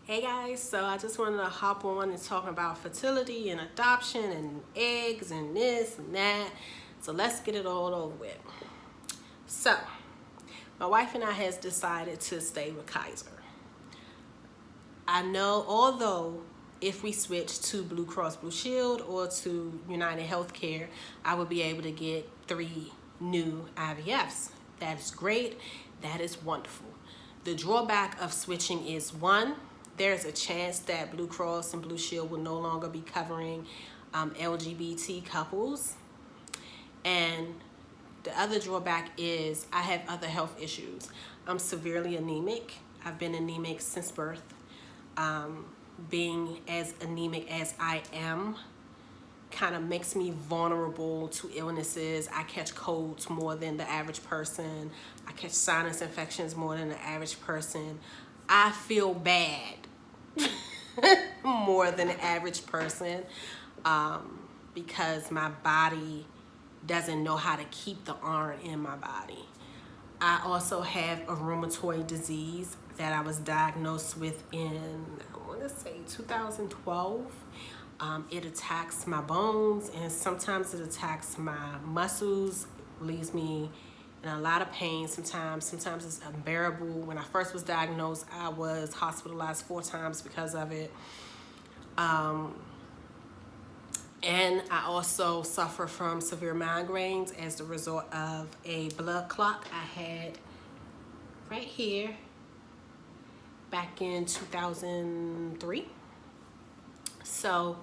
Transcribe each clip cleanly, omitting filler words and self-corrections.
Hey guys, so I just wanted to hop on and talk about fertility and adoption and eggs and this and that. So let's get it all over with. So, my wife and I has decided to stay with Kaiser. I know, although if we switch to Blue Cross Blue Shield or to United Healthcare, I would be able to get 3 new IVFs. That is great. That is wonderful. The drawback of switching is one, there's a chance that Blue Cross and Blue Shield will no longer be covering LGBT couples. And the other drawback is I have other health issues. I'm severely anemic. I've been anemic since birth. Being as anemic as I am kind of makes me vulnerable to illnesses. I catch colds more than the average person. I catch sinus infections more than the average person. I feel bad more than the average person because my body doesn't know how to keep the iron in my body. I also have a rheumatoid disease that I was diagnosed with in, I want to say 2012. It attacks my bones and sometimes it attacks my muscles, leaves me in a lot of pain sometimes it's unbearable. When I first was diagnosed, I was hospitalized 4 times because of it. And I also suffer from severe migraines as a result of a blood clot I had right here back in 2003. So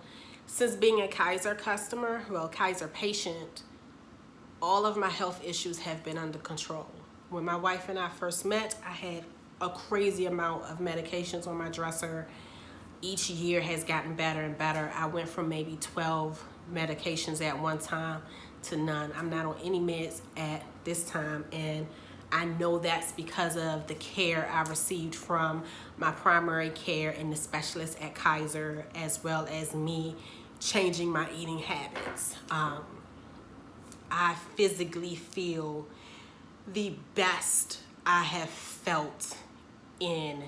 since being a Kaiser customer, Kaiser patient, all of my health issues have been under control. When my wife and I first met, I had a crazy amount of medications on my dresser. Each year has gotten better and better. I went from maybe 12 medications at one time to none. I'm not on any meds at this time, and I know that's because of the care I received from my primary care and the specialist at Kaiser, as well as me changing my eating habits. I physically feel the best I have felt in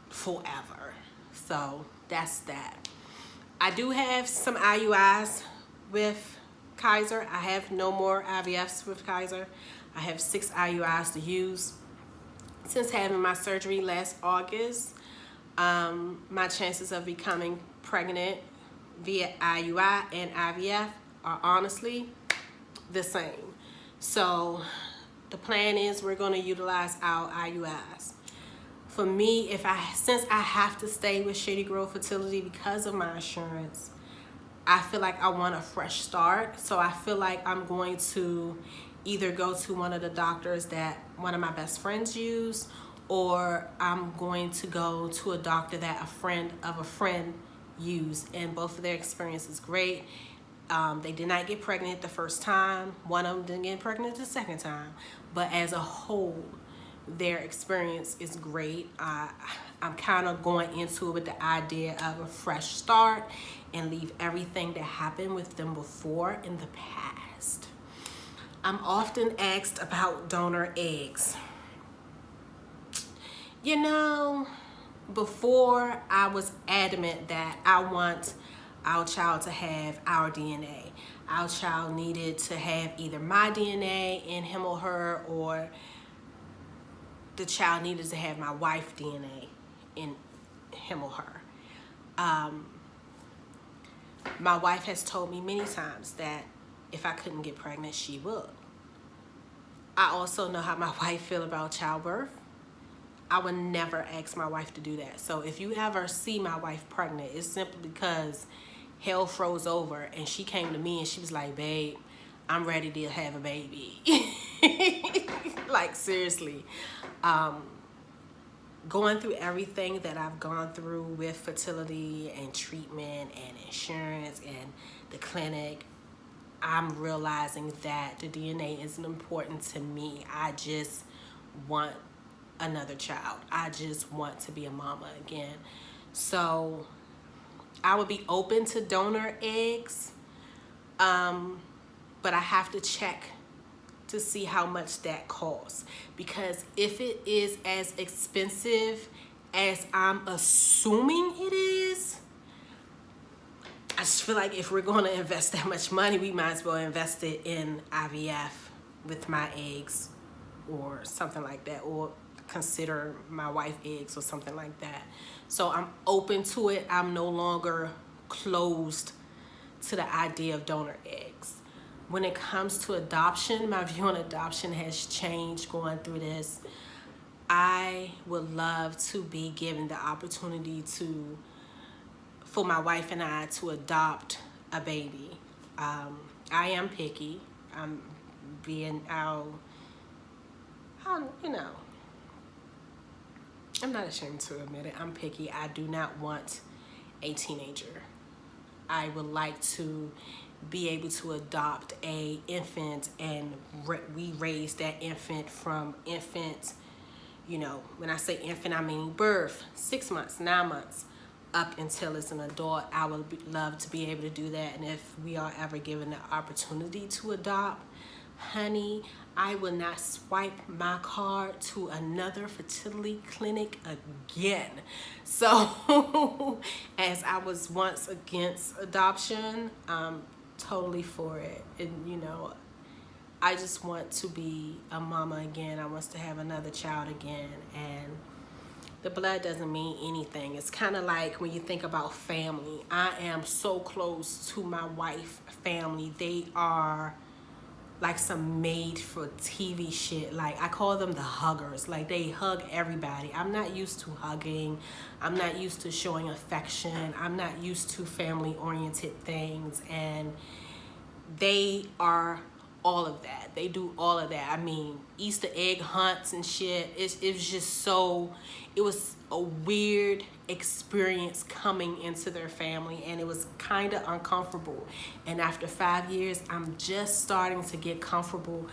forever. So that's that. I do have some IUIs with Kaiser. I have no more IVFs with Kaiser. I have 6 IUIs to use. Since having my surgery last August, my chances of becoming pregnant via IUI and IVF are honestly the same. So the plan is we're going to utilize our IUIs. For me, since I have to stay with Shady Grove Fertility because of my insurance, I feel like I want a fresh start. So I feel like I'm going to either go to one of the doctors that one of my best friends use, or I'm going to go to a doctor that a friend of a friend used, and both of their experience is great. They did not get pregnant the first time. One of them didn't get pregnant the second time. But as a whole, their experience is great. I'm kind of going into it with the idea of a fresh start and leave everything that happened with them before in the past. I'm often asked about donor eggs. You know, before I was adamant that I want our child to have our DNA. Our child needed to have either my DNA in him or her, or the child needed to have my wife's DNA in him or her. My wife has told me many times that if I couldn't get pregnant, she would. I also know how my wife feels about childbirth. I would never ask my wife to do that. So if you ever see my wife pregnant, it's simply because hell froze over and she came to me and she was like, babe, I'm ready to have a baby. Like, seriously. Going through everything that I've gone through with fertility and treatment and insurance and the clinic, I'm realizing that the DNA isn't important to me. I just want another child. I just want to be a mama again. So I would be open to donor eggs, but I have to check to see how much that costs, because if it is as expensive as I'm assuming it is, I just feel like if we're going to invest that much money, we might as well invest it in IVF with my eggs or something like that, or consider my wife eggs or something like that. So I'm open to it. I'm no longer closed to the idea of donor eggs. When it comes to adoption, my view on adoption has changed going through this. I would love to be given the opportunity for my wife and I to adopt a baby. I am picky. I'm not ashamed to admit it. I'm picky. I do not want a teenager. I would like to be able to adopt a infant, and we raise that infant from infant, when I say infant, I mean birth, 6 months, 9 months, up until it's an adult. I would love to be able to do that. And if we are ever given the opportunity to adopt, honey, I will not swipe my card to another fertility clinic again. So as I was once against adoption, I'm totally for it. And I just want to be a mama again. I want to have another child again. And the blood doesn't mean anything. It's kind of like when you think about family. I am so close to my wife's family. They are like some made for TV shit. Like, I call them the huggers. Like, they hug everybody. I'm not used to hugging. I'm not used to showing affection. I'm not used to family oriented things. And they are all of that. They do all of that. I mean, Easter egg hunts and shit. It was just so, it was a weird experience coming into their family, and it was kind of uncomfortable. And after 5 years, I'm just starting to get comfortable,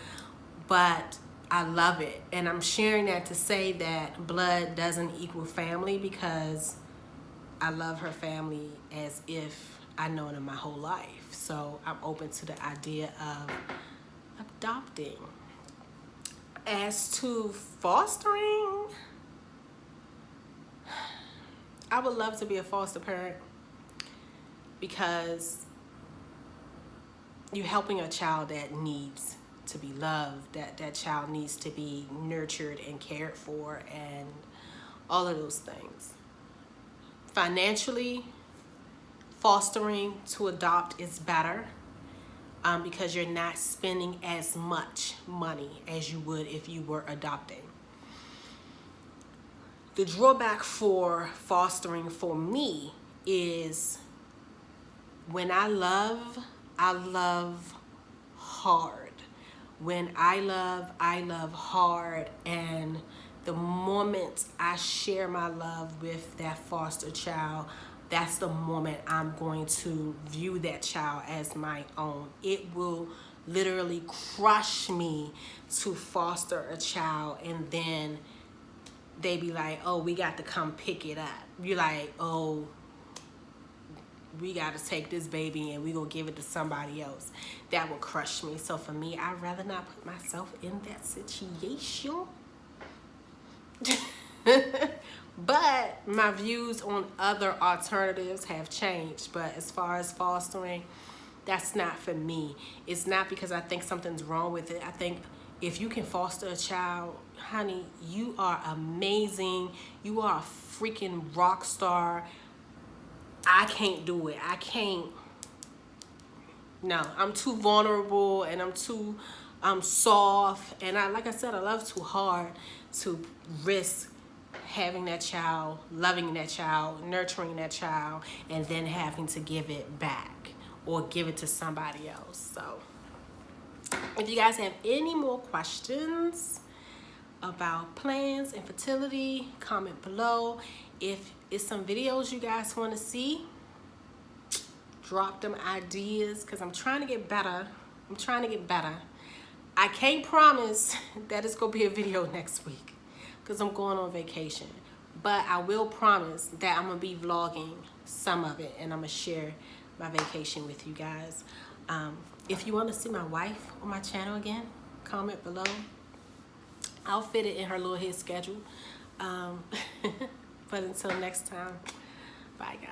but I love it. And I'm sharing that to say that blood doesn't equal family, because I love her family as if I know them my whole life. So I'm open to the idea of adopting. As to fostering, I would love to be a foster parent, because you're helping a child that needs to be loved, that child needs to be nurtured and cared for, and all of those things. Financially, fostering to adopt is better, because you're not spending as much money as you would if you were adopting. The drawback for fostering for me is when I love hard. When I love hard, and the moment I share my love with that foster child, that's the moment I'm going to view that child as my own. It will literally crush me to foster a child, and then they be like, oh, we got to come pick it up. You're like, oh, we got to take this baby and we gonna give it to somebody else. That will crush me. So for me, I'd rather not put myself in that situation. But my views on other alternatives have changed. But as far as fostering, that's not for me. It's not because I think something's wrong with it. I think if you can foster a child, honey, you are amazing. You are a freaking rock star. I can't do it. I can't. No, I'm too vulnerable, and I'm too soft. And like I said, I love too hard to risk having that child, loving that child, nurturing that child, and then having to give it back or give it to somebody else. So if you guys have any more questions about plans and fertility, comment below. If it's some videos you guys want to see, drop them ideas, because I'm trying to get better. I can't promise that it's going to be a video next week, because I'm going on vacation. But I will promise that I'm going to be vlogging some of it, and I'm going to share my vacation with you guys. If you want to see my wife on my channel again, comment below. I'll fit it in her little head schedule. But until next time, bye guys.